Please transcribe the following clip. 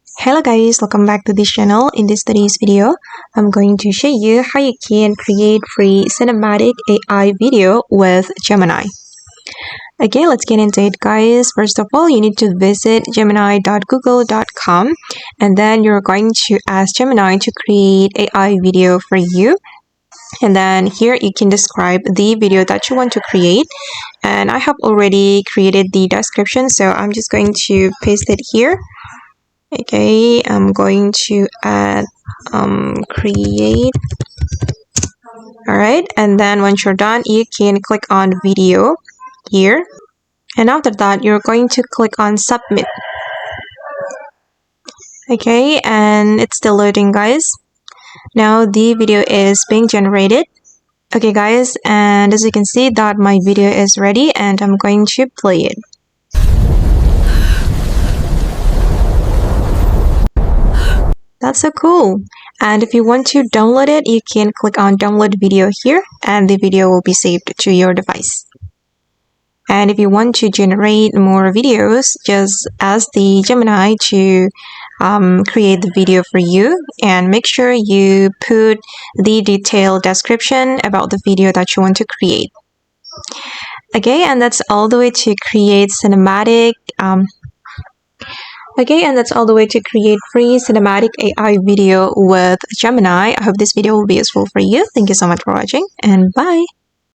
Hello guys, welcome back to this channel. In today's video, I'm going to show you how you can create free cinematic AI video with Gemini. Okay, let's get into it guys. First of all, you need to visit gemini.google.com and then you're going to ask Gemini to create AI video for you. And then here you can describe the video that you want to create, and I have already created the description, so I'm just going to paste it here. Okay, I'm going to add create. Alright, and then once you're done, you can click on video here, and after that you're going to click on submit. Okay, and it's still loading guys. Now the video is being generated. Okay guys, and as you can see that my video is ready and I'm going to play it. That's so cool. And if you want to download it, you can click on download video here and the video will be saved to your device. And if you want to generate more videos, just ask the Gemini to create the video for you, and make sure you put the detailed description about the video that you want to create. Okay, and that's all the way to create cinematic free cinematic AI video with Gemini. I hope this video will be useful for you. Thank you so much for watching, and bye.